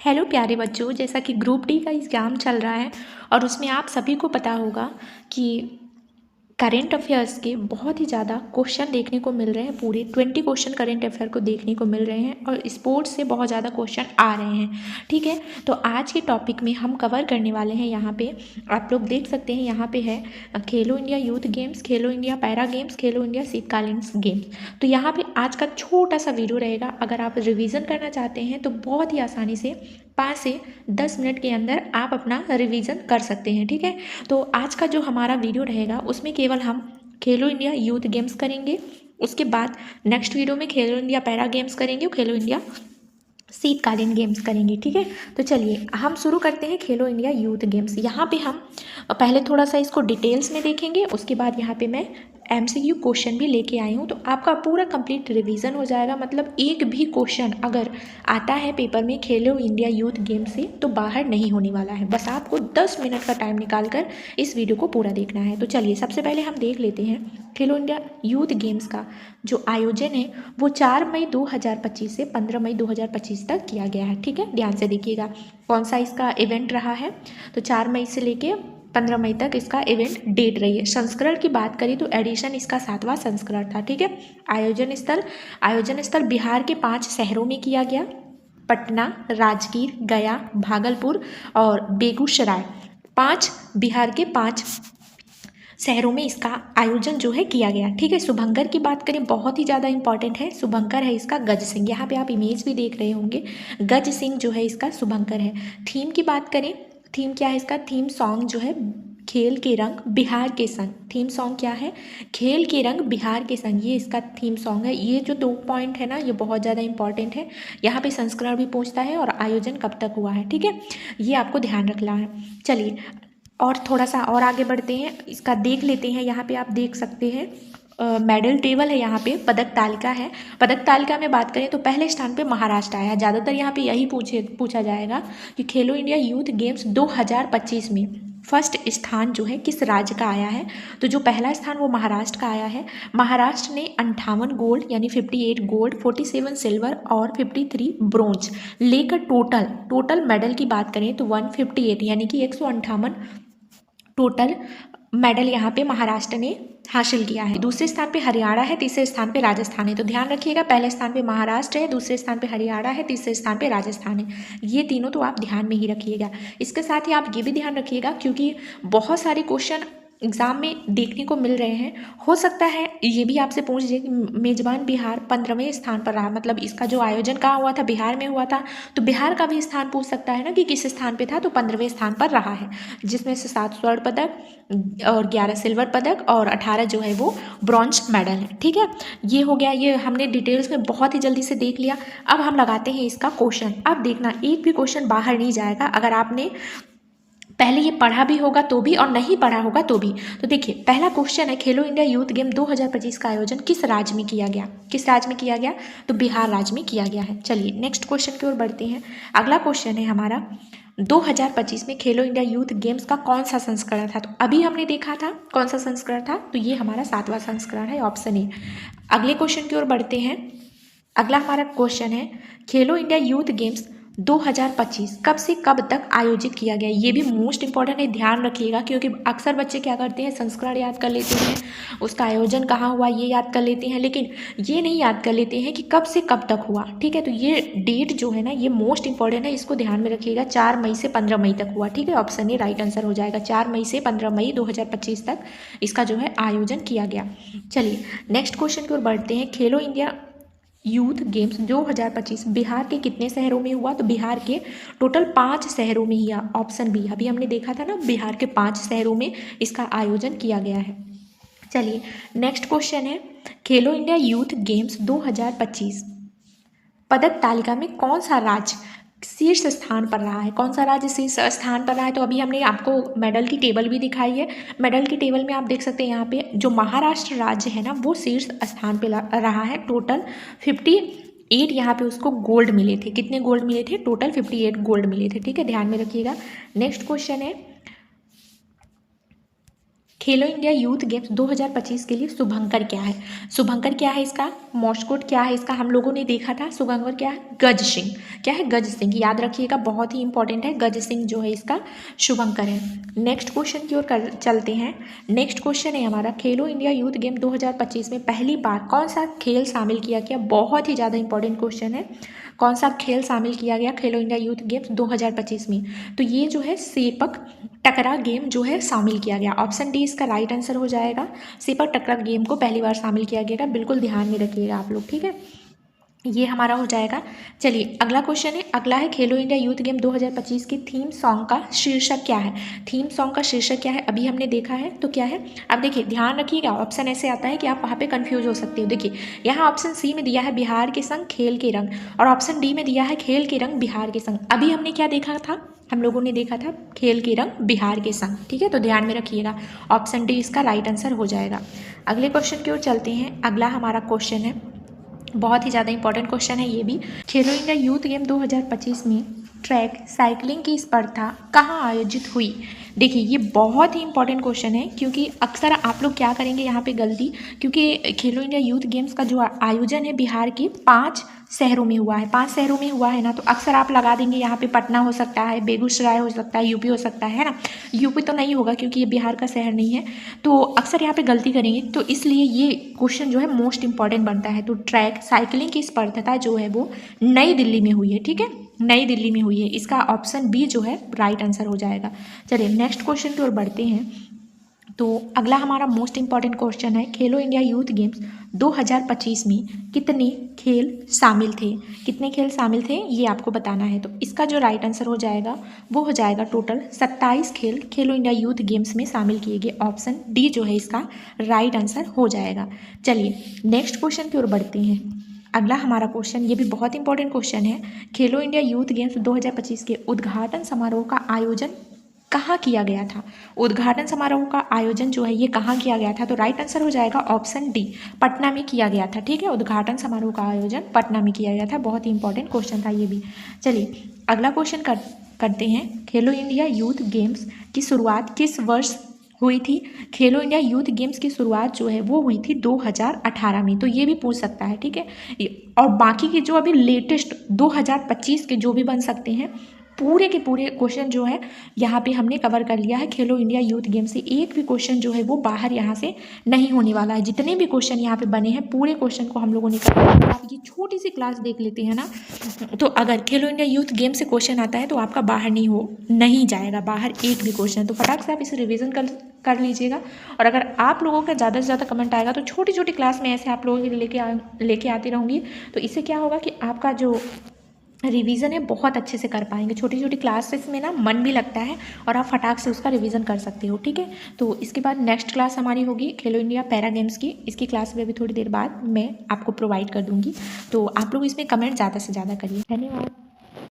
Hello प्यारे बच्चों, जैसा कि ग्रुप डी का एग्ज़ाम चल रहा है और उसमें आप सभी को पता होगा कि करेंट अफेयर्स के बहुत ही ज़्यादा क्वेश्चन देखने को मिल रहे हैं। पूरे 20 क्वेश्चन करेंट अफेयर को देखने को मिल रहे हैं और स्पोर्ट्स से बहुत ज़्यादा क्वेश्चन आ रहे हैं। ठीक है, तो आज के टॉपिक में हम कवर करने वाले हैं। यहाँ पे आप लोग देख सकते हैं, यहाँ पे है खेलो इंडिया यूथ गेम्स, खेलो इंडिया पैरा गेम्स, खेलो इंडिया शीतकालीन गेम्स। तो यहाँ पे आज का छोटा सा वीडियो रहेगा। अगर आप रिवीजन करना चाहते हैं तो बहुत ही आसानी से 5 से 10 मिनट के अंदर आप अपना रिवीजन कर सकते हैं। ठीक है, तो आज का जो हमारा वीडियो रहेगा उसमें केवल हम खेलो इंडिया यूथ गेम्स करेंगे। उसके बाद नेक्स्ट वीडियो में खेलो इंडिया पैरा गेम्स करेंगे और खेलो इंडिया शीतकालीन गेम्स करेंगे। ठीक है, तो चलिए हम शुरू करते हैं खेलो इंडिया यूथ गेम्स। यहाँ पे हम पहले थोड़ा सा इसको डिटेल्स में देखेंगे, उसके बाद यहाँ पे मैं MCQ क्वेश्चन भी लेके आई हूँ, तो आपका पूरा कंप्लीट रिवीजन हो जाएगा। मतलब एक भी क्वेश्चन अगर आता है पेपर में खेलो इंडिया यूथ गेम से तो बाहर नहीं होने वाला है। बस आपको 10 मिनट का टाइम निकाल कर इस वीडियो को पूरा देखना है। तो चलिए सबसे पहले हम देख लेते हैं खेलो इंडिया यूथ गेम्स का जो आयोजन है वो 4 मई 2025 से 15 मई 2025 तक किया गया है। ठीक है, ध्यान से देखिएगा कौन सा इसका इवेंट रहा है। तो 4 मई से लेके 15 मई तक इसका इवेंट डेट रही है। संस्करण की बात करें तो एडिशन इसका 7वां संस्करण था। ठीक है, आयोजन स्थल बिहार के 5 शहरों में किया गया। पटना, राजगीर, गया, भागलपुर और बेगूसराय, 5 बिहार के 5 शहरों में इसका आयोजन जो है किया गया। ठीक है, शुभंकर की बात करें, बहुत ही ज़्यादा इंपॉर्टेंट है। शुभंकर है इसका गज सिंह, यहाँ पे आप इमेज भी देख रहे होंगे। गज सिंह जो है इसका शुभंकर है। थीम की बात करें, थीम क्या है इसका? थीम सॉन्ग जो है खेल के रंग बिहार के संग। थीम सॉन्ग क्या है? खेल के रंग बिहार के संग, ये इसका थीम सॉन्ग है। ये जो 2 पॉइंट है ना, ये बहुत ज़्यादा इंपॉर्टेंट है। यहाँ पे संस्करण भी पूछता है और आयोजन कब तक हुआ है। ठीक है, ये आपको ध्यान रखना है। चलिए और थोड़ा सा और आगे बढ़ते हैं, इसका देख लेते हैं। यहाँ पे आप देख सकते हैं मेडल टेबल है, यहाँ पे पदक तालिका है। पदक तालिका में बात करें तो पहले स्थान पे महाराष्ट्र आया है। ज़्यादातर यहाँ पे यही पूछा जाएगा कि खेलो इंडिया यूथ गेम्स 2025 में फर्स्ट स्थान जो है किस राज्य का आया है। तो जो पहला स्थान वो महाराष्ट्र का आया है। महाराष्ट्र ने 58 गोल्ड यानी 58 गोल्ड, 47 सिल्वर और 53 ब्रोंज लेकर टोटल मेडल की बात करें तो 158 यानी कि 158 टोटल मेडल यहाँ पे महाराष्ट्र ने हासिल किया है। दूसरे स्थान पे हरियाणा है, तीसरे स्थान पे राजस्थान है। तो ध्यान रखिएगा, पहले स्थान पे महाराष्ट्र है, दूसरे स्थान पे हरियाणा है, तीसरे स्थान पे राजस्थान है। ये तीनों तो आप ध्यान में ही रखिएगा। इसके साथ ही आप ये भी ध्यान रखिएगा क्योंकि बहुत सारे क्वेश्चन एग्ज़ाम में देखने को मिल रहे हैं। हो सकता है ये भी आपसे पूछ जाए कि मेजबान बिहार 15वें स्थान पर रहा, मतलब इसका जो आयोजन कहाँ हुआ था, बिहार में हुआ था। तो बिहार का भी स्थान पूछ सकता है ना कि किस स्थान पे था, तो 15वें स्थान पर रहा है, जिसमें से 7 स्वर्ण पदक और 11 सिल्वर पदक और 18 जो है वो ब्रॉन्ज मेडल है। ठीक है, ये हो गया, ये हमने डिटेल्स में बहुत ही जल्दी से देख लिया। अब हम लगाते हैं इसका क्वेश्चन। अब देखना, एक भी क्वेश्चन बाहर नहीं जाएगा अगर आपने पहले ये पढ़ा भी होगा तो भी और नहीं पढ़ा होगा तो भी। तो देखिए पहला क्वेश्चन है, खेलो इंडिया यूथ गेम 2025 का आयोजन किस राज्य में किया गया? किस राज्य में किया गया? तो बिहार राज्य में किया गया है। चलिए नेक्स्ट क्वेश्चन की ओर बढ़ते हैं। अगला क्वेश्चन है हमारा, 2025 में खेलो इंडिया यूथ गेम्स का कौन सा संस्करण था? तो अभी हमने देखा था कौन सा संस्करण था, तो ये हमारा 7वां संस्करण है, ऑप्शन ए। अगले क्वेश्चन की ओर बढ़ते हैं। अगला हमारा क्वेश्चन है, खेलो इंडिया यूथ गेम्स 2025 कब से कब तक आयोजित किया गया? ये भी मोस्ट इंपॉर्टेंट है, ध्यान रखिएगा क्योंकि अक्सर बच्चे क्या करते हैं, संस्करण याद कर लेते हैं, उसका आयोजन कहाँ हुआ ये याद कर लेते हैं, लेकिन ये नहीं याद कर लेते हैं कि कब से कब तक हुआ। ठीक है, तो ये डेट जो है ना, ये मोस्ट इंपॉर्टेंट है, इसको ध्यान में रखिएगा। 4 मई से 15 मई तक हुआ। ठीक है, ऑप्शन ए राइट आंसर हो जाएगा। 4 मई से 15 मई 2025 तक इसका जो है आयोजन किया गया। चलिए नेक्स्ट क्वेश्चन की ओर बढ़ते हैं। खेलो इंडिया यूथ गेम्स 2025 बिहार के कितने शहरों में हुआ? तो बिहार के टोटल 5 शहरों में ही, ऑप्शन बी। अभी हमने देखा था ना, बिहार के 5 शहरों में इसका आयोजन किया गया है। चलिए नेक्स्ट क्वेश्चन है, खेलो इंडिया यूथ गेम्स 2025 पदक तालिका में कौन सा राज्य शीर्ष स्थान पर रहा है? कौन सा राज्य शीर्ष स्थान पर रहा है? तो अभी हमने आपको मेडल की टेबल भी दिखाई है। मेडल की टेबल में आप देख सकते हैं यहाँ पे जो महाराष्ट्र राज्य है ना, वो शीर्ष स्थान पे रहा है। टोटल 58 यहाँ पे उसको गोल्ड मिले थे। कितने गोल्ड मिले थे? टोटल 58 गोल्ड मिले थे। ठीक है, ध्यान में रखिएगा। नेक्स्ट क्वेश्चन है, खेलो इंडिया यूथ गेम्स 2025 के लिए शुभंकर क्या है? शुभंकर क्या है इसका? मॉस्कोट क्या है इसका? हम लोगों ने देखा था। शुभंकर क्या है? गज सिंह। क्या है? गज सिंह। याद रखिएगा, बहुत ही इंपॉर्टेंट है। गज सिंह जो है इसका शुभंकर है। नेक्स्ट क्वेश्चन की ओर चलते हैं। नेक्स्ट क्वेश्चन है हमारा, खेलो इंडिया यूथ गेम 2025 में पहली बार कौन सा खेल शामिल किया गया? बहुत ही ज़्यादा इंपॉर्टेंट क्वेश्चन है। कौन सा खेल शामिल किया गया खेलो इंडिया यूथ गेम्स 2025 में? तो ये जो है सेपक टकरा गेम जो है शामिल किया गया। ऑप्शन डी इसका राइट आंसर हो जाएगा। सेपक टकरा गेम को पहली बार शामिल किया गया। बिल्कुल ध्यान में रखिएगा आप लोग, ठीक है। ये हमारा हो जाएगा। चलिए अगला क्वेश्चन है। अगला है खेलो इंडिया यूथ गेम 2025 की थीम सॉन्ग का शीर्षक क्या है? थीम सॉन्ग का शीर्षक क्या है? अभी हमने देखा है, तो क्या है? अब देखिए ध्यान रखिएगा, ऑप्शन ऐसे आता है कि आप वहाँ पे कंफ्यूज हो सकते हो। देखिए यहाँ ऑप्शन सी में दिया है बिहार के संग खेल के रंग, और ऑप्शन डी में दिया है खेल के रंग बिहार के संग। अभी हमने क्या देखा था? हम लोगों ने देखा था खेल के रंग बिहार के संग, ठीक है। तो ध्यान में रखिएगा, ऑप्शन डी इसका राइट आंसर हो जाएगा। अगले क्वेश्चन की ओर चलते हैं। अगला हमारा क्वेश्चन है, बहुत ही ज़्यादा इंपॉर्टेंट क्वेश्चन है ये भी। खेलो इंडिया यूथ गेम 2025 में ट्रैक साइकिलिंग की स्पर्धा कहाँ आयोजित हुई? देखिए ये बहुत ही इंपॉर्टेंट क्वेश्चन है, क्योंकि अक्सर आप लोग क्या करेंगे यहाँ पे गलती, क्योंकि खेलो इंडिया यूथ गेम्स का जो आयोजन है बिहार के 5 शहरों में हुआ है। 5 शहरों में हुआ है ना, तो अक्सर आप लगा देंगे यहाँ पे पटना हो सकता है, बेगूसराय हो सकता है, यूपी हो सकता है ना। यूपी तो नहीं होगा क्योंकि ये बिहार का शहर नहीं है, तो अक्सर यहाँ पे गलती करेंगे, तो इसलिए ये क्वेश्चन जो है मोस्ट इंपॉर्टेंट बनता है। तो ट्रैक साइकिलिंग की स्पर्धा जो है वो नई दिल्ली में हुई है, ठीक है, नई दिल्ली में हुई है। इसका ऑप्शन बी जो है राइट आंसर हो जाएगा। चलिए नेक्स्ट क्वेश्चन की ओर बढ़ते हैं। तो अगला हमारा मोस्ट इंपॉर्टेंट क्वेश्चन है, खेलो इंडिया यूथ गेम्स 2025 में कितने खेल शामिल थे? कितने खेल शामिल थे ये आपको बताना है। तो इसका जो राइट आंसर हो जाएगा वो हो जाएगा टोटल 27 खेल खेलो इंडिया यूथ गेम्स में शामिल किए गए। ऑप्शन डी जो है इसका राइट आंसर हो जाएगा। चलिए नेक्स्ट क्वेश्चन की ओर बढ़ते हैं। अगला हमारा क्वेश्चन, ये भी बहुत इंपॉर्टेंट क्वेश्चन है। खेलो इंडिया यूथ गेम्स 2025 के उद्घाटन समारोह का आयोजन कहाँ किया गया था? उद्घाटन समारोह का आयोजन जो है ये कहाँ किया गया था? तो राइट आंसर हो जाएगा ऑप्शन डी, पटना में किया गया था, ठीक है। उद्घाटन समारोह का आयोजन पटना में किया गया था। बहुत ही इंपॉर्टेंट क्वेश्चन था ये भी। चलिए अगला क्वेश्चन करते हैं। खेलो इंडिया यूथ गेम्स की शुरुआत किस वर्ष हुई थी? खेलो इंडिया यूथ गेम्स की शुरुआत जो है वो हुई थी 2018 में। तो ये भी पूछ सकता है, ठीक है। और बाकी के जो अभी लेटेस्ट 2025 के जो भी बन सकते हैं, पूरे के पूरे क्वेश्चन जो है यहाँ पे हमने कवर कर लिया है। खेलो इंडिया यूथ गेम से एक भी क्वेश्चन जो है वो बाहर यहाँ से नहीं होने वाला है। जितने भी क्वेश्चन यहाँ पे बने हैं पूरे क्वेश्चन को हम लोगों ने कवर किया। आप ये छोटी सी क्लास देख लेते हैं ना, तो अगर खेलो इंडिया यूथ गेम से क्वेश्चन आता है तो आपका बाहर नहीं जाएगा बाहर एक भी क्वेश्चन। तो फटाक से आप इसे रिविजन कर लीजिएगा। और अगर आप लोगों का ज़्यादा से ज़्यादा कमेंट आएगा तो छोटी छोटी क्लास में ऐसे आप लोगों के लिए लेके आती रहूँगी। तो इससे क्या होगा कि आपका जो रिवीजन है बहुत अच्छे से कर पाएंगे। छोटी छोटी क्लासेस में ना मन भी लगता है और आप फटाक से उसका रिवीजन कर सकते हो, ठीक है। तो इसके बाद नेक्स्ट क्लास हमारी होगी खेलो इंडिया पैरा गेम्स की। इसकी क्लास भी अभी थोड़ी देर बाद मैं आपको प्रोवाइड कर दूंगी। तो आप लोग इसमें कमेंट ज़्यादा से ज़्यादा करिए। धन्यवाद।